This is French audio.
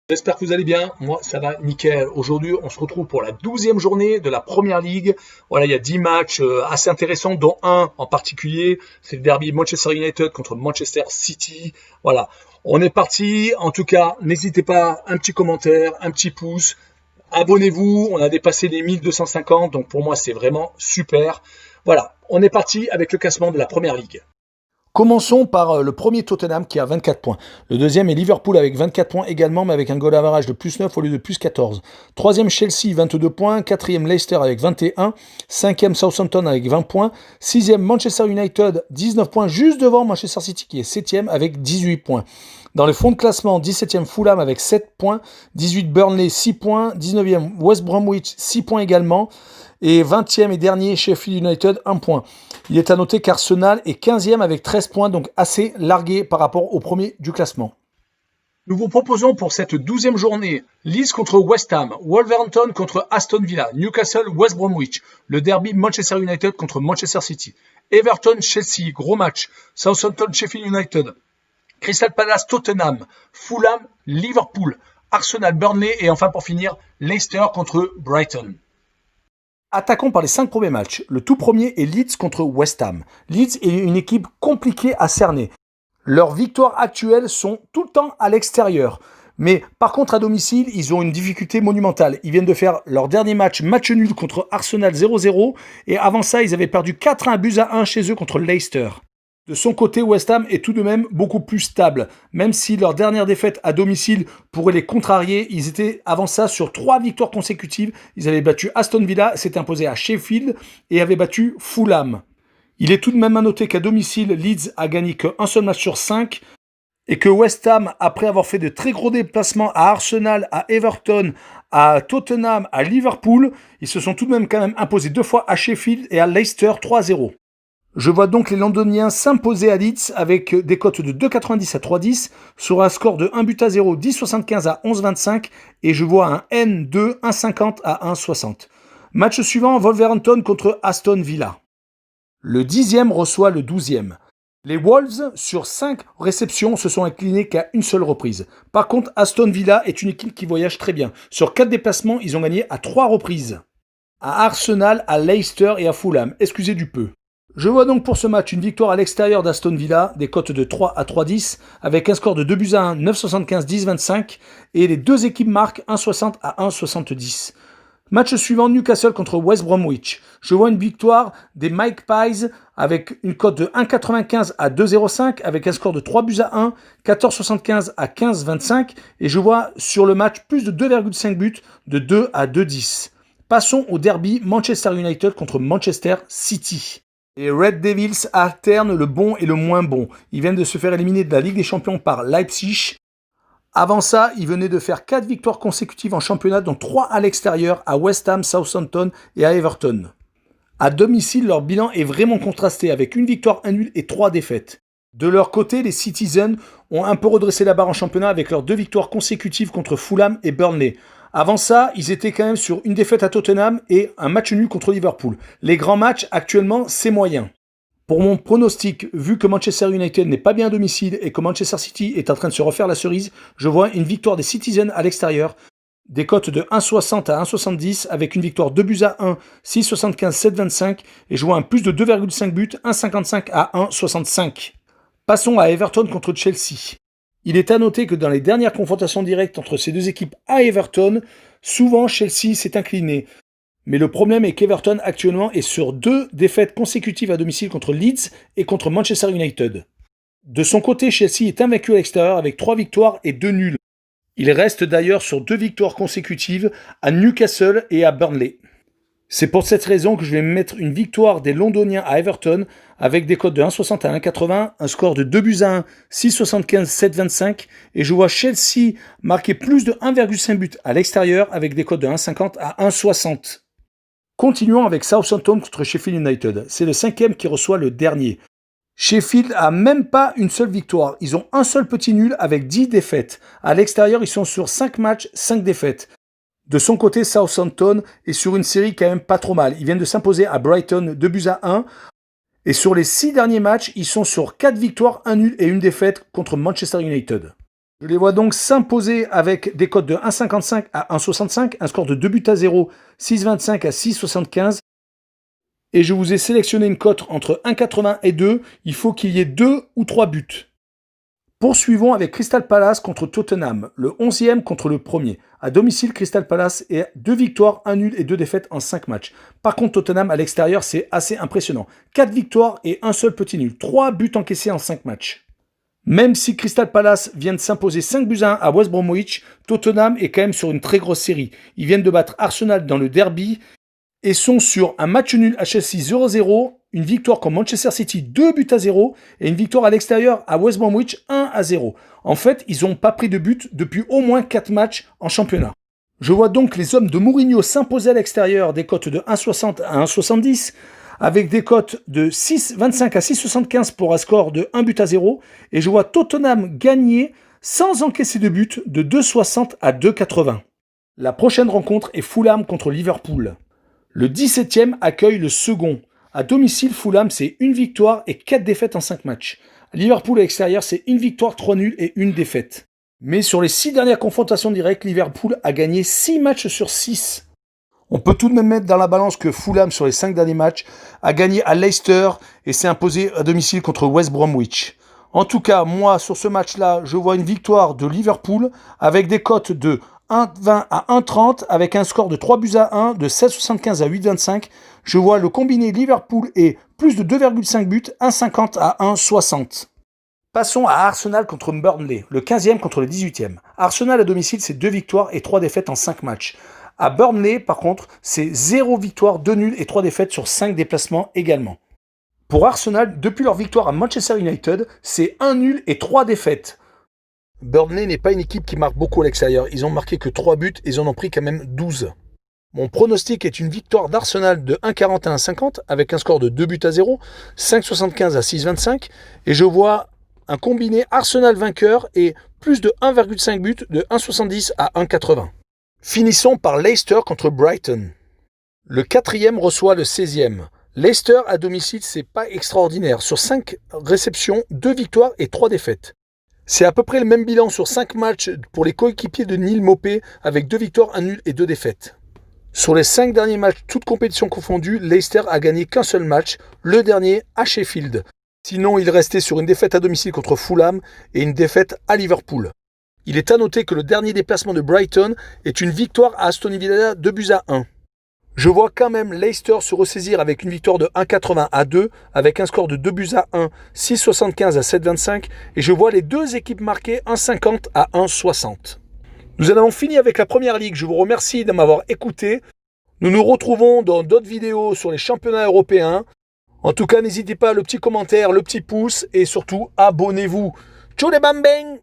J'espère que vous allez bien. Moi, ça va nickel. Aujourd'hui, on se retrouve pour la 12e journée de la Première Ligue. Voilà, il y a 10 matchs assez intéressants, dont un en particulier. C'est le derby Manchester United contre Manchester City. Voilà, on est parti. En tout cas, n'hésitez pas, un petit commentaire, un petit pouce. Abonnez-vous. On a dépassé les 1250, donc pour moi, c'est vraiment super. Voilà, on est parti avec le classement de la Première Ligue. Commençons par le premier Tottenham qui a 24 points. Le deuxième est Liverpool avec 24 points également, mais avec un goal average de plus 9 au lieu de plus 14. Troisième Chelsea, 22 points. Quatrième Leicester avec 21. Cinquième Southampton avec 20 points. Sixième Manchester United, 19 points, juste devant Manchester City qui est septième avec 18 points. Dans le fond de classement, 17e Fulham avec 7 points. 18 Burnley, 6 points. 19e West Bromwich, 6 points également. Et 20e et dernier Sheffield United, 1 point. Il est à noter qu'Arsenal est 15e avec 13 points, donc assez largué par rapport au premier du classement. Nous vous proposons pour cette 12e journée Leeds contre West Ham, Wolverhampton contre Aston Villa, Newcastle West Bromwich, le derby Manchester United contre Manchester City, Everton Chelsea, gros match, Southampton Sheffield United, Crystal Palace Tottenham, Fulham Liverpool, Arsenal Burnley et enfin pour finir Leicester contre Brighton. Attaquons par les 5 premiers matchs. Le tout premier est Leeds contre West Ham. Leeds est une équipe compliquée à cerner. Leurs victoires actuelles sont tout le temps à l'extérieur. Mais par contre à domicile, ils ont une difficulté monumentale. Ils viennent de faire leur dernier match nul contre Arsenal 0-0. Et avant ça, ils avaient perdu 4-1 chez eux contre Leicester. De son côté, West Ham est tout de même beaucoup plus stable. Même si leur dernière défaite à domicile pourrait les contrarier, ils étaient avant ça sur 3 victoires consécutives. Ils avaient battu Aston Villa, s'étaient imposés à Sheffield et avaient battu Fulham. Il est tout de même à noter qu'à domicile, Leeds a gagné qu'un seul match sur 5 et que West Ham, après avoir fait de très gros déplacements à Arsenal, à Everton, à Tottenham, à Liverpool, ils se sont tout de même quand même imposés 2 fois à Sheffield et à Leicester 3-0. Je vois donc les Londoniens s'imposer à Leeds avec des cotes de 2,90 à 3,10 sur un score de 1-0, 10,75 à 11,25 et je vois un N2, 1,50 à 1,60. Match suivant, Wolverhampton contre Aston Villa. Le 10e reçoit le 12e. Les Wolves, sur 5 réceptions, se sont inclinés qu'à une seule reprise. Par contre, Aston Villa est une équipe qui voyage très bien. Sur 4 déplacements, ils ont gagné à 3 reprises. À Arsenal, à Leicester et à Fulham. Excusez du peu. Je vois donc pour ce match une victoire à l'extérieur d'Aston Villa, des cotes de 3 à 3,10, avec un score de 2-1, 9,75, 10,25, et les deux équipes marquent 1,60 à 1,70. Match suivant, Newcastle contre West Bromwich. Je vois une victoire des Magpies avec une cote de 1,95 à 2,05, avec un score de 3-1, 14,75 à 15,25, et je vois sur le match plus de 2,5 buts de 2 à 2,10. Passons au derby Manchester United contre Manchester City. Les Red Devils alternent le bon et le moins bon. Ils viennent de se faire éliminer de la Ligue des Champions par Leipzig. Avant ça, ils venaient de faire 4 victoires consécutives en championnat, dont 3 à l'extérieur, à West Ham, Southampton et à Everton. À domicile, leur bilan est vraiment contrasté, avec une victoire, un nul et 3 défaites. De leur côté, les Citizens ont un peu redressé la barre en championnat avec leurs 2 victoires consécutives contre Fulham et Burnley. Avant ça, ils étaient quand même sur une défaite à Tottenham et un match nul contre Liverpool. Les grands matchs, actuellement, c'est moyen. Pour mon pronostic, vu que Manchester United n'est pas bien à domicile et que Manchester City est en train de se refaire la cerise, je vois une victoire des Citizens à l'extérieur, des cotes de 1,60 à 1,70 avec une victoire 2-1, 6,75, 7,25 et je vois un plus de 2,5 buts, 1,55 à 1,65. Passons à Everton contre Chelsea. Il est à noter que dans les dernières confrontations directes entre ces deux équipes à Everton, souvent Chelsea s'est incliné. Mais le problème est qu'Everton actuellement est sur 2 défaites consécutives à domicile contre Leeds et contre Manchester United. De son côté, Chelsea est invaincu à l'extérieur avec 3 victoires et 2 nuls. Il reste d'ailleurs sur 2 victoires consécutives à Newcastle et à Burnley. C'est pour cette raison que je vais mettre une victoire des Londoniens à Everton avec des cotes de 1,60 à 1,80, un score de 2-1, 6,75, 7,25 et je vois Chelsea marquer plus de 1,5 but à l'extérieur avec des cotes de 1,50 à 1,60. Continuons avec Southampton contre Sheffield United. C'est le 5e qui reçoit le dernier. Sheffield a même pas une seule victoire. Ils ont un seul petit nul avec 10 défaites. À l'extérieur, ils sont sur 5 matchs, 5 défaites. De son côté, Southampton est sur une série quand même pas trop mal. Ils viennent de s'imposer à Brighton 2-1. Et sur les 6 derniers matchs, ils sont sur 4 victoires, 1 nul et 1 défaite contre Manchester United. Je les vois donc s'imposer avec des cotes de 1,55 à 1,65, un score de 2 buts à 0, 6,25 à 6,75. Et je vous ai sélectionné une cote entre 1,80 et 2. Il faut qu'il y ait 2 ou 3 buts. Poursuivons avec Crystal Palace contre Tottenham, le 11e contre le 1er. À domicile, Crystal Palace est 2 victoires, 1 nul et 2 défaites en 5 matchs. Par contre, Tottenham à l'extérieur, c'est assez impressionnant. 4 victoires et un seul petit nul. 3 buts encaissés en 5 matchs. Même si Crystal Palace vient de s'imposer 5 buts à 1 à West Bromwich, Tottenham est quand même sur une très grosse série. Ils viennent de battre Arsenal dans le derby et sont sur un match nul à Chelsea 0-0, une victoire contre Manchester City 2 buts à 0 et une victoire à l'extérieur à West Bromwich 1-0. En fait, ils n'ont pas pris de but depuis au moins 4 matchs en championnat. Je vois donc les hommes de Mourinho s'imposer à l'extérieur des cotes de 1,60 à 1,70 avec des cotes de 6,25 à 6,75 pour un score de 1 but à 0 et je vois Tottenham gagner sans encaisser de but de 2,60 à 2,80. La prochaine rencontre est Fulham contre Liverpool. Le 17e accueille le second. À domicile, Fulham, c'est 1 victoire et 4 défaites en 5 matchs. Liverpool à l'extérieur, c'est 1 victoire, 3 nuls et 1 défaite. Mais sur les 6 dernières confrontations directes, Liverpool a gagné 6 matchs sur 6. On peut tout de même mettre dans la balance que Fulham, sur les 5 derniers matchs, a gagné à Leicester et s'est imposé à domicile contre West Bromwich. En tout cas, moi, sur ce match-là, je vois une victoire de Liverpool avec des cotes de 1,20 à 1,30 avec un score de 3 buts à 1, de 7,75 à 8,25. Je vois le combiné Liverpool et plus de 2,5 buts, 1,50 à 1,60. Passons à Arsenal contre Burnley, le 15e contre le 18e. Arsenal à domicile, c'est 2 victoires et 3 défaites en 5 matchs. À Burnley, par contre, c'est 0 victoire, 2 nuls et 3 défaites sur 5 déplacements également. Pour Arsenal, depuis leur victoire à Manchester United, c'est 1 nul et 3 défaites. Burnley n'est pas une équipe qui marque beaucoup à l'extérieur. Ils ont marqué que 3 buts et ils en ont pris quand même 12. Mon pronostic est une victoire d'Arsenal de 1,40 à 1,50 avec un score de 2 buts à 0, 5,75 à 6,25 et je vois un combiné Arsenal vainqueur et plus de 1,5 but de 1,70 à 1,80. Finissons par Leicester contre Brighton. Le 4e reçoit le 16e. Leicester à domicile, c'est pas extraordinaire. Sur 5 réceptions, 2 victoires et 3 défaites. C'est à peu près le même bilan sur 5 matchs pour les coéquipiers de Neil Maupay avec 2 victoires, 1 nul et 2 défaites. Sur les 5 derniers matchs, toutes compétitions confondues, Leicester a gagné qu'un seul match, le dernier à Sheffield. Sinon, il restait sur une défaite à domicile contre Fulham et une défaite à Liverpool. Il est à noter que le dernier déplacement de Brighton est une victoire à Aston Villa 2 buts à 1. Je vois quand même Leicester se ressaisir avec une victoire de 1,80 à 2, avec un score de 2 buts à 1, 6,75 à 7,25, et je vois les deux équipes marquer 1,50 à 1,60. Nous en avons fini avec la première ligue. Je vous remercie de m'avoir écouté. Nous nous retrouvons dans d'autres vidéos sur les championnats européens. En tout cas, n'hésitez pas, le petit commentaire, le petit pouce, et surtout, abonnez-vous. Ciao les bambins!